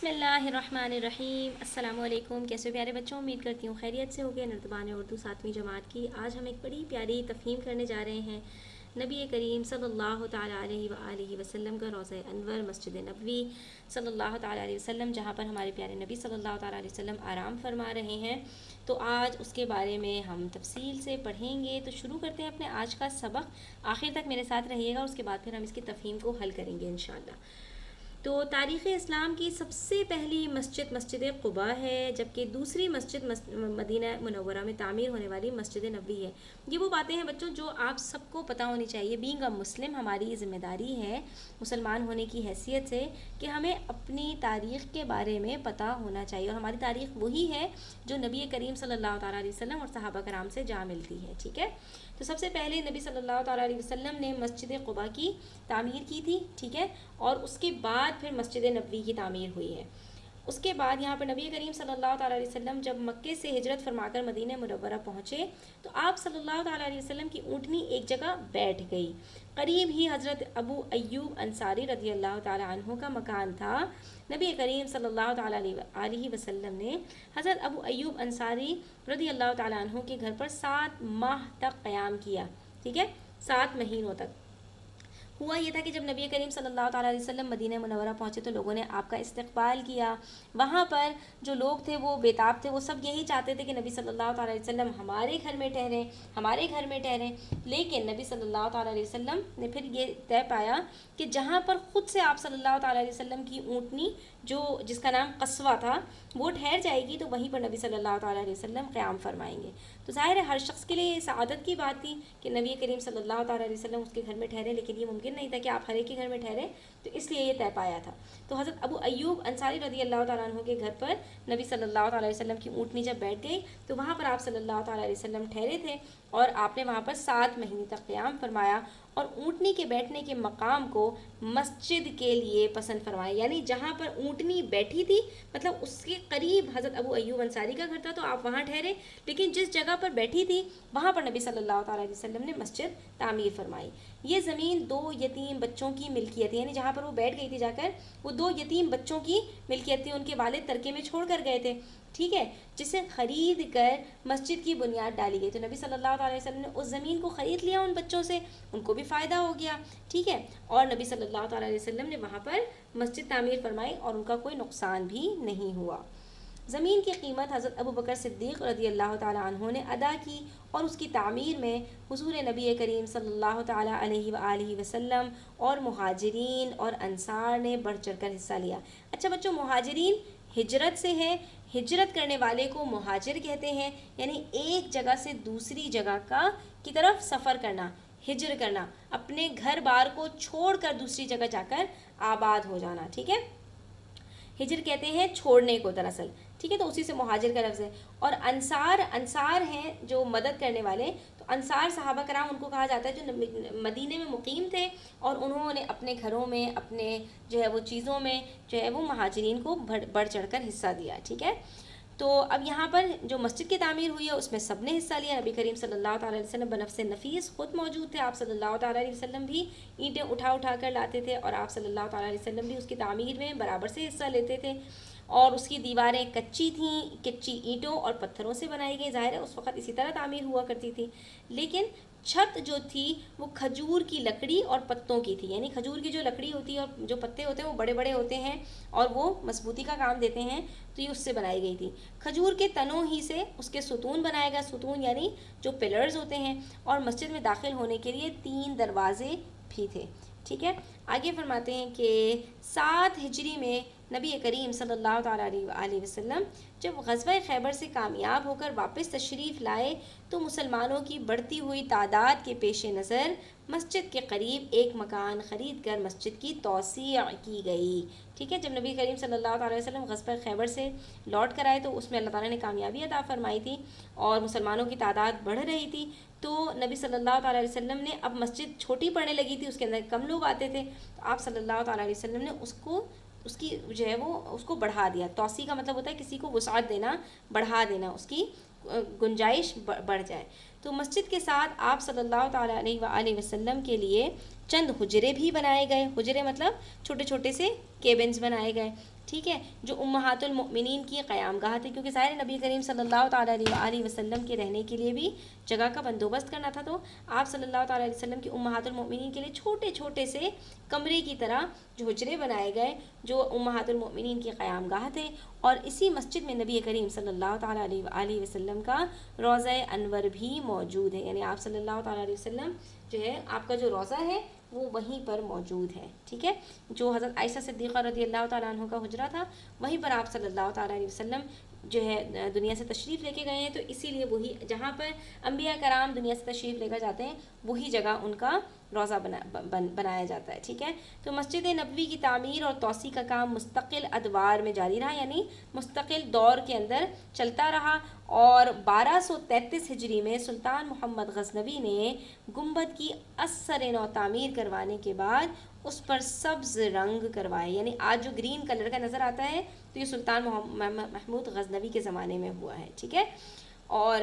بسم اللہ الرحمن الرحیم۔ السلام علیکم، کیسے پیارے بچوں، امید کرتی ہوں خیریت سے ہوگے۔ نردبان اردو 7ویں جماعت کی آج ہم ایک بڑی پیاری تفہیم کرنے جا رہے ہیں۔ نبی کریم صلی اللہ تعالیٰ علیہ وآلہ وسلم کا روضہ انور، مسجد نبوی صلی اللہ تعالیٰ علیہ وسلم، جہاں پر ہمارے پیارے نبی صلی اللہ تعالیٰ علیہ وسلم آرام فرما رہے ہیں، تو آج اس کے بارے میں ہم تفصیل سے پڑھیں گے۔ تو شروع کرتے ہیں اپنے آج کا سبق، آخر تک میرے ساتھ رہیے گا، اس کے بعد پھر ہم اس کی تفہیم کو حل کریں گے انشاءاللہ۔ تو تاریخ اسلام کی سب سے پہلی مسجد مسجد قباء ہے، جبکہ دوسری مسجد مدینہ منورہ میں تعمیر ہونے والی مسجد نبوی ہے۔ یہ وہ باتیں ہیں بچوں جو آپ سب کو پتہ ہونی چاہیے۔ بینگ اے مسلم ہماری ذمہ داری ہے مسلمان ہونے کی حیثیت سے کہ ہمیں اپنی تاریخ کے بارے میں پتہ ہونا چاہیے، اور ہماری تاریخ وہی ہے جو نبی کریم صلی اللہ تعالیٰ علیہ وسلم اور صحابہ کرام سے جا ملتی ہے، ٹھیک ہے۔ تو سب سے پہلے نبی صلی اللہ تعالیٰ علیہ وسلم نے مسجد قباء کی تعمیر کی تھی، ٹھیک ہے، اور اس کے بعد پھر مسجد نبوی کی تعمیر ہوئی ہے۔ اس کے بعد یہاں پر نبی کریم صلی اللہ تعالیٰ علیہ وسلم جب مکے سے ہجرت فرما کر مدینہ منورہ پہنچے تو آپ صلی اللہ تعالیٰ علیہ وسلم کی اونٹنی ایک جگہ بیٹھ گئی۔ قریب ہی حضرت ابو ایوب انصاری رضی اللہ تعالیٰ عنہ کا مکان تھا۔ نبی کریم صلی اللہ تعالیٰ علیہ وسلم نے حضرت ابو ایوب انصاری رضی اللہ تعالیٰ عنہ کے گھر پر 7 ماہ تک قیام کیا، ٹھیک ہے، 7 مہینوں تک۔ ہوا یہ تھا کہ جب نبی کریم صلی اللہ تعالیٰ علیہ وسلم مدینہ منورہ پہنچے تو لوگوں نے آپ کا استقبال کیا۔ وہاں پر جو لوگ تھے وہ بےتاب تھے، وہ سب یہی چاہتے تھے کہ نبی صلی اللہ تعالیٰ علیہ وسلم ہمارے گھر میں ٹھہریں، لیکن نبی صلی اللہ تعالیٰ علیہ وسلم نے پھر یہ طے پایا کہ جہاں پر خود سے آپ صلی اللہ تعالیٰ علیہ وسلم کی اونٹنی جس کا نام قصوہ تھا وہ ٹھہر جائے گی تو وہیں پر نبی صلی اللہ تعالیٰ علیہ وسلم قیام فرمائیں گے۔ تو ظاہر ہے ہر شخص کے لیے یہ سعادت کی بات تھی کہ نبی کریم صلی اللہ تعالیٰ علیہ وسلم اس کے گھر میں ٹھہرے، لیکن یہ ممکن نہیں تھا کہ آپ ہر ایک کے گھر میں ٹھہرے، تو اس لیے یہ طے پایا تھا۔ تو حضرت ابو ایوب انصاری رضی اللہ تعالیٰ عنہ کے گھر پر نبی صلی اللہ تعالیٰ علیہ وسلم کی اونٹنی جب بیٹھ گئی تو وہاں پر آپ صلی اللہ تعالیٰ علیہ وسلم ٹھہرے تھے، اور آپ نے وہاں پر 7 مہینے تک قیام فرمایا، اور اونٹنی کے بیٹھنے کے مقام کو مسجد کے لیے پسند فرمایا، یعنی جہاں پر اونٹنی بیٹھی تھی مطلب اس کے قریب حضرت ابو ایوب انصاری کا گھر تھا تو آپ وہاں ٹھہرے، لیکن جس جگہ پر بیٹھی تھی وہاں پر نبی صلی اللہ تعالیٰ علیہ وسلم نے مسجد تعمیر فرمائی۔ یہ زمین 2 یتیم بچوں کی ملکیت ہے، یعنی جہاں پر وہ بیٹھ گئی تھی جا کر وہ 2 یتیم بچوں کی ملکیت تھی، ان کے والد ترکے میں چھوڑ کر گئے تھے، ٹھیک ہے، جسے خرید کر مسجد کی بنیاد ڈالی گئی۔ تو نبی صلی اللہ تعالیٰ علیہ وسلم نے اس زمین کو خرید لیا ان بچوں سے، ان کو بھی فائدہ ہو گیا، ٹھیک ہے، اور نبی صلی اللہ تعالیٰ علیہ وسلم نے وہاں پر مسجد تعمیر فرمائی اور ان کا کوئی نقصان بھی نہیں ہوا۔ زمین کی قیمت حضرت ابو بکر صدیق رضی اللہ تعالیٰ عنہ نے ادا کی، اور اس کی تعمیر میں حضور نبی کریم صلی اللہ تعالیٰ علیہ وآلہ وسلم اور مہاجرین اور انصار نے بڑھ چڑھ کر حصہ لیا۔ اچھا بچوں، مہاجرین ہجرت سے ہے، ہجرت کرنے والے کو مہاجر کہتے ہیں، یعنی ایک جگہ سے دوسری جگہ کی طرف سفر کرنا، ہجر کرنا، اپنے گھر بار کو چھوڑ کر دوسری جگہ جا کر آباد ہو جانا، ٹھیک ہے، ہجر کہتے ہیں چھوڑنے کو دراصل، ٹھیک ہے، تو اسی سے مہاجر کا لفظ ہے۔ اور انصار ہیں جو مدد کرنے والے، تو انصار صحابہ کرام ان کو کہا جاتا ہے جو مدینے میں مقیم تھے اور انہوں نے اپنے گھروں میں اپنے جو ہے وہ چیزوں میں جو ہے وہ مہاجرین کو بڑھ چڑھ کر حصہ دیا، ٹھیک ہے۔ تو اب یہاں پر جو مسجد کی تعمیر ہوئی ہے اس میں سب نے حصہ لیا۔ نبی کریم صلی اللہ تعالیٰ علیہ وسلم بنفس نفیس خود موجود تھے، آپ صلی اللہ تعالیٰ علیہ وسلم بھی اینٹیں اٹھا کر لاتے تھے، اور آپ صلی اللہ تعالیٰ علیہ وسلم بھی اس کی تعمیر میں برابر سے حصہ لیتے تھے، اور اس کی دیواریں کچی تھیں، کچی اینٹوں اور پتھروں سے بنائی گئی، ظاہر ہے اس وقت اسی طرح تعمیر ہوا کرتی تھی، لیکن چھت جو تھی وہ کھجور کی لکڑی اور پتوں کی تھی، یعنی کھجور کی جو لکڑی ہوتی ہے اور جو پتے ہوتے ہیں وہ بڑے بڑے ہوتے ہیں اور وہ مضبوطی کا کام دیتے ہیں، تو یہ اس سے بنائی گئی تھی۔ کھجور کے تنوں ہی سے اس کے ستون بنائے گا، ستون یعنی جو پلرز ہوتے ہیں، اور مسجد میں داخل ہونے کے لیے 3 دروازے بھی تھے، ٹھیک ہے۔ آگے فرماتے ہیں کہ 7 ہجری میں نبی کریم صلی اللہ تعالیٰ علیہ وسلم جب غزوہ خیبر سے کامیاب ہو کر واپس تشریف لائے تو مسلمانوں کی بڑھتی ہوئی تعداد کے پیش نظر مسجد کے قریب ایک مکان خرید کر مسجد کی توسیع کی گئی، ٹھیک ہے۔ جب نبی کریم صلی اللہ تعالیٰ علیہ وسلم غزوہ خیبر سے لوٹ کر آئے تو اس میں اللہ تعالیٰ نے کامیابی عطا فرمائی تھی اور مسلمانوں کی تعداد بڑھ رہی تھی، تو نبی صلی اللہ تعالیٰ علیہ وسلم نے اب مسجد چھوٹی پڑنے لگی تھی، اس کے اندر کم لوگ آتے تھے، تو آپ صلی اللہ تعالیٰ علیہ وسلم نے اس کی جو ہے وہ اس کو بڑھا دیا۔ توسیع کا مطلب ہوتا ہے کسی کو وسعت دینا، بڑھا دینا، اس کی گنجائش بڑھ جائے۔ تو مسجد کے ساتھ آپ صلی اللہ تعالیٰ علیہ وآلہ وسلم کے لیے چند حجرے بھی بنائے گئے، حجرے مطلب چھوٹے چھوٹے سے کیبنز بنائے گئے۔ ٹھیک ہے، جو امہات المؤمنین کی قیام گاہ تھی، کیونکہ ظاہر نبی کریم صلی اللہ تعالیٰ علیہ وآلہ وسلم کے رہنے کے لیے بھی جگہ کا بندوبست کرنا تھا، تو آپ صلی اللہ تعالیٰ علیہ وسلم کی امہات المؤمنین کے لیے چھوٹے چھوٹے سے کمرے کی طرح جو حجرے بنائے گئے جو امہات المؤمنین کی قیام گاہ تھے، اور اسی مسجد میں نبی کریم صلی اللہ تعالیٰ علیہ وآلہ وسلم کا روضہ انور بھی موجود ہے، یعنی آپ صلی اللہ تعالیٰ علیہ وسلم جو ہے آپ کا جو روضہ ہے وہ وہیں پر موجود ہے، ٹھیک ہے، جو حضرت عائشہ صدیقہ رضی اللہ تعالیٰ عنہ کا حجرہ تھا وہیں پر آپ صلی اللہ تعالیٰ علیہ وسلم جو ہے دنیا سے تشریف لے کے گئے ہیں، تو اسی لیے وہی جہاں پر انبیاء کرام دنیا سے تشریف لے کر جاتے ہیں وہی جگہ ان کا روضہ بنایا جاتا ہے، ٹھیک ہے۔ تو مسجد نبوی کی تعمیر اور توسیع کا کام مستقل ادوار میں جاری رہا، یعنی مستقل دور کے اندر چلتا رہا، اور 1233 ہجری میں سلطان محمد غزنوی نے گنبد کی اثر نو تعمیر کروانے کے بعد اس پر سبز رنگ کروائے، یعنی آج جو گرین کلر کا نظر آتا ہے تو یہ سلطان محمود غزنوی کے زمانے میں ہوا ہے، ٹھیک ہے۔ اور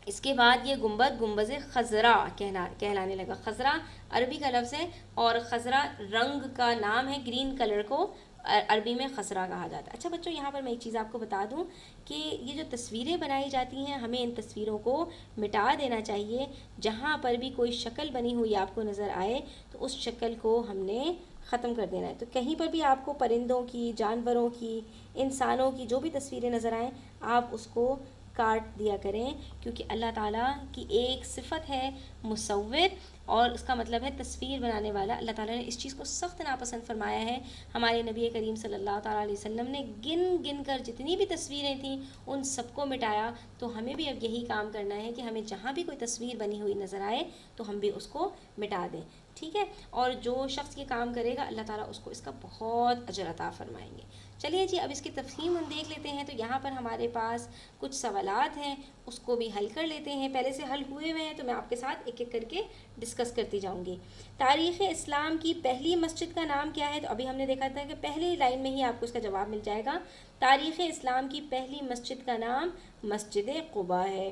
اس کے بعد یہ گنبد خضرا کہلانے لگا۔ خضرا عربی کا لفظ ہے اور خضرا رنگ کا نام ہے، گرین کلر کو عربی میں خضرا کہا جاتا ہے۔ اچھا بچوں، یہاں پر میں ایک چیز آپ کو بتا دوں کہ یہ جو تصویریں بنائی جاتی ہیں ہمیں ان تصویروں کو مٹا دینا چاہیے، جہاں پر بھی کوئی شکل بنی ہوئی آپ کو نظر آئے تو اس شکل کو ہم نے ختم کر دینا ہے۔ تو کہیں پر بھی آپ کو پرندوں کی، جانوروں کی، انسانوں کی جو بھی تصویریں نظر آئیں آپ اس کو کاٹ دیا کریں، کیونکہ اللہ تعالیٰ کی ایک صفت ہے مصور، اور اس کا مطلب ہے تصویر بنانے والا۔ اللہ تعالیٰ نے اس چیز کو سخت ناپسند فرمایا ہے۔ ہمارے نبی کریم صلی اللہ تعالیٰ علیہ وسلم نے گن گن کر جتنی بھی تصویریں تھیں ان سب کو مٹایا، تو ہمیں بھی اب یہی کام کرنا ہے کہ ہمیں جہاں بھی کوئی تصویر بنی ہوئی نظر آئے تو ہم بھی اس کو مٹا دیں، ٹھیک ہے۔ اور جو شخص یہ کام کرے گا اللہ تعالیٰ اس کو اس کا بہت اجر عطا فرمائیں گے۔ چلیے جی، اب اس کی تفہیم ہم دیکھ لیتے ہیں۔ تو یہاں پر ہمارے پاس کچھ سوالات ہیں، اس کو بھی حل کر لیتے ہیں۔ پہلے سے حل ہوئے ہوئے ہیں تو میں آپ کے ساتھ ایک ایک کر کے ڈسکس کرتی جاؤں گی۔ تاریخ اسلام کی پہلی مسجد کا نام کیا ہے؟ تو ابھی ہم نے دیکھا تھا کہ پہلی لائن میں ہی آپ کو اس کا جواب مل جائے گا۔ تاریخ اسلام کی پہلی مسجد کا نام مسجد قباء ہے۔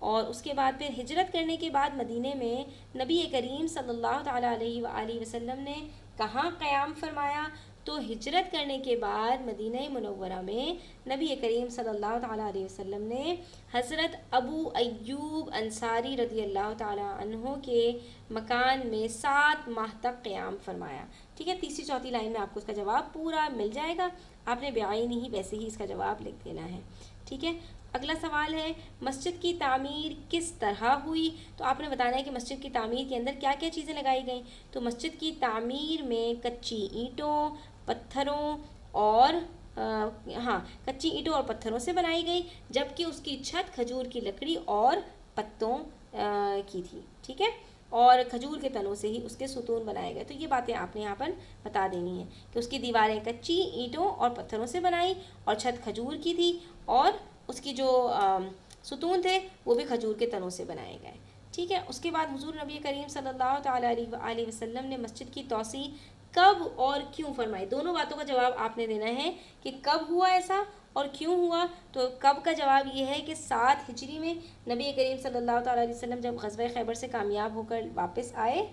اور اس کے بعد پھر ہجرت کرنے کے بعد مدینے میں نبی کریم صلی اللہ تعالیٰ علیہ وآلہ وسلم نے کہاں قیام فرمایا؟ تو ہجرت کرنے کے بعد مدینہ منورہ میں نبی کریم صلی اللہ تعالیٰ علیہ وسلم نے حضرت ابو ایوب انصاری رضی اللہ تعالیٰ عنہ کے مکان میں 7 ماہ تک قیام فرمایا، ٹھیک ہے۔ تیسری چوتھی لائن میں آپ کو اس کا جواب پورا مل جائے گا، آپ نے بعین ہی ویسے ہی اس کا جواب لکھ دینا ہے، ٹھیک ہے۔ اگلا سوال ہے مسجد کی تعمیر کس طرح ہوئی؟ تو آپ نے بتانا ہے کہ مسجد کی تعمیر کے اندر کیا کیا چیزیں لگائی گئیں۔ تو مسجد کی تعمیر میں کچی اینٹوں، پتھروں اور کچی اینٹوں اور پتھروں سے بنائی گئی، جبکہ اس کی چھت کھجور کی لکڑی اور پتوں کی تھی، ٹھیک ہے، اور کھجور کے تنوں سے ہی اس کے ستون بنائے گئے۔ تو یہ باتیں آپ نے یہاں پر بتا دینی ہیں کہ اس کی دیواریں کچی اینٹوں اور پتھروں سے بنائی اور چھت کھجور کی تھی، اور اس کی جو ستون تھے وہ بھی کھجور کے تنوں سے بنائے گئے، ٹھیک ہے۔ اس کے بعد حضور نبی کریم صلی اللہ تعالیٰ علیہ وسلم نے مسجد کی توسیع کب اور کیوں فرمائی؟ دونوں باتوں کا جواب آپ نے دینا ہے کہ کب ہوا ایسا اور کیوں ہوا۔ تو کب کا جواب یہ ہے کہ 7 ہجری میں نبی کریم صلی اللہ تعالیٰ علیہ وسلم جب غزوہ خیبر سے کامیاب ہو کر واپس آئے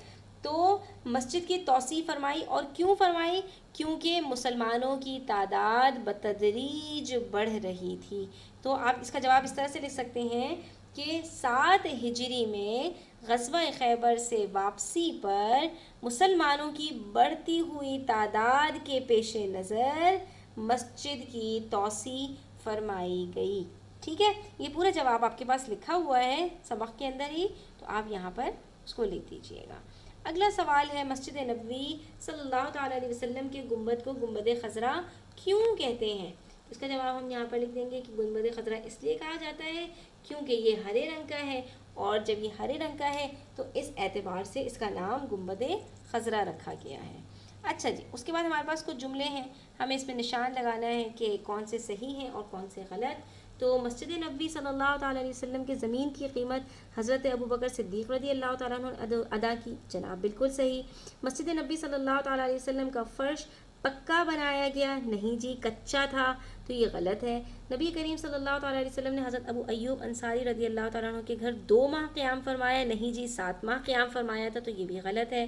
تو مسجد کی توسیع فرمائی، اور کیوں فرمائی؟ کیونکہ مسلمانوں کی تعداد بتدریج بڑھ رہی تھی۔ تو آپ اس کا جواب اس طرح سے لکھ سکتے ہیں کہ 7 ہجری میں غزوہ خیبر سے واپسی پر مسلمانوں کی بڑھتی ہوئی تعداد کے پیش نظر مسجد کی توسیع فرمائی گئی، ٹھیک ہے۔ یہ پورا جواب آپ کے پاس لکھا ہوا ہے سبق کے اندر ہی، تو آپ یہاں پر اس کو لکھ دیجئے گا۔ اگلا سوال ہے مسجد نبوی صلی اللہ تعالیٰ علیہ وسلم کے گنبد کو گنبد خضرا کیوں کہتے ہیں؟ اس کا جواب ہم یہاں پر لکھ دیں گے کہ گنبد خضرا اس لیے کہا جاتا ہے کیونکہ یہ ہرے رنگ کا ہے، اور جب یہ ہرے رنگ کا ہے تو اس اعتبار سے اس کا نام گنبد خضرا رکھا گیا ہے۔ اچھا جی، اس کے بعد ہمارے پاس کچھ جملے ہیں، ہمیں اس میں نشان لگانا ہے کہ کون سے صحیح ہیں اور کون سے غلط۔ تو مسجد نبوی صلی اللہ تعالیٰ علیہ وسلم کے زمین کی قیمت حضرت ابوبکر صدیق رضی اللہ تعالیٰ عنہ نے ادا کی، جناب بالکل صحیح۔ مسجد نبوی صلی اللہ تعالیٰ علیہ وسلم کا فرش پکا بنایا گیا، نہیں جی کچا تھا، تو یہ غلط ہے۔ نبی کریم صلی اللہ تعالیٰ علیہ وسلم نے حضرت ابو ایوب انصاری رضی اللہ تعالیٰ عنہ کے گھر 2 ماہ قیام فرمایا، نہیں جی 7 ماہ قیام فرمایا تھا، تو یہ بھی غلط ہے۔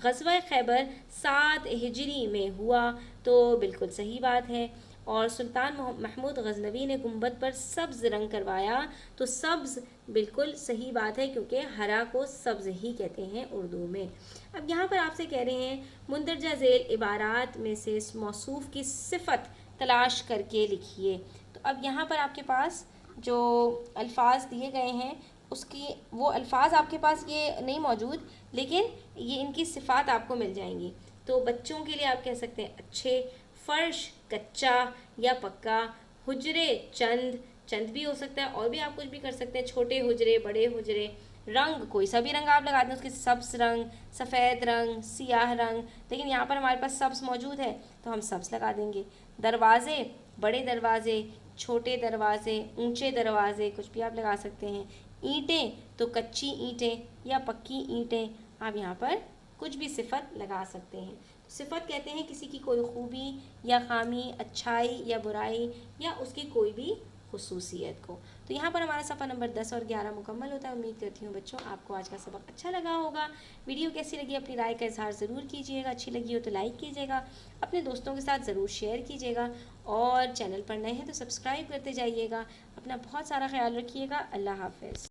غزوہ خیبر 7 ہجری میں ہوا، تو بالکل صحیح بات ہے۔ اور سلطان محمود غزنوی نے گنبد پر سبز رنگ کروایا، تو سبز بالکل صحیح بات ہے، کیونکہ ہرا کو سبز ہی کہتے ہیں اردو میں۔ اب یہاں پر آپ سے کہہ رہے ہیں مندرجہ ذیل عبارات میں سے اس موصوف کی صفت تلاش کر کے لکھیے۔ تو اب یہاں پر آپ کے پاس جو الفاظ دیے گئے ہیں اس کی وہ الفاظ آپ کے پاس یہ نہیں موجود، لیکن یہ ان کی صفات آپ کو مل جائیں گی۔ تو بچوں کے لیے آپ کہہ سکتے ہیں اچھے، فرش کچا یا پکا، حجرے چند، چند بھی ہو سکتا ہے اور بھی آپ کچھ بھی کر سکتے ہیں، چھوٹے حجرے، بڑے حجرے، رنگ کوئی سا بھی رنگ آپ لگا دیں، اس کے سبز رنگ، سفید رنگ، سیاہ رنگ، لیکن یہاں پر ہمارے پاس سبز موجود ہے تو ہم سبز لگا دیں گے۔ دروازے، بڑے دروازے، چھوٹے دروازے، اونچے دروازے، کچھ بھی آپ لگا سکتے ہیں۔ اینٹیں تو کچی اینٹیں یا پکی اینٹیں، آپ یہاں پر کچھ بھی صفت لگا سکتے ہیں۔ صفت کہتے ہیں کسی کی کوئی خوبی یا خامی، اچھائی یا برائی، یا اس کی کوئی بھی خصوصیت کو۔ تو یہاں پر ہمارا صفحہ نمبر 10 اور 11 مکمل ہوتا ہے۔ امید کرتی ہوں بچوں آپ کو آج کا سبق اچھا لگا ہوگا۔ ویڈیو کیسی لگی اپنی رائے کا اظہار ضرور کیجیے گا، اچھی لگی ہو تو لائک کیجیے گا، اپنے دوستوں کے ساتھ ضرور شیئر کیجیے گا، اور چینل پر نئے ہیں تو سبسکرائب کرتے جائیے گا۔ اپنا بہت سارا خیال رکھیے گا۔ اللہ حافظ۔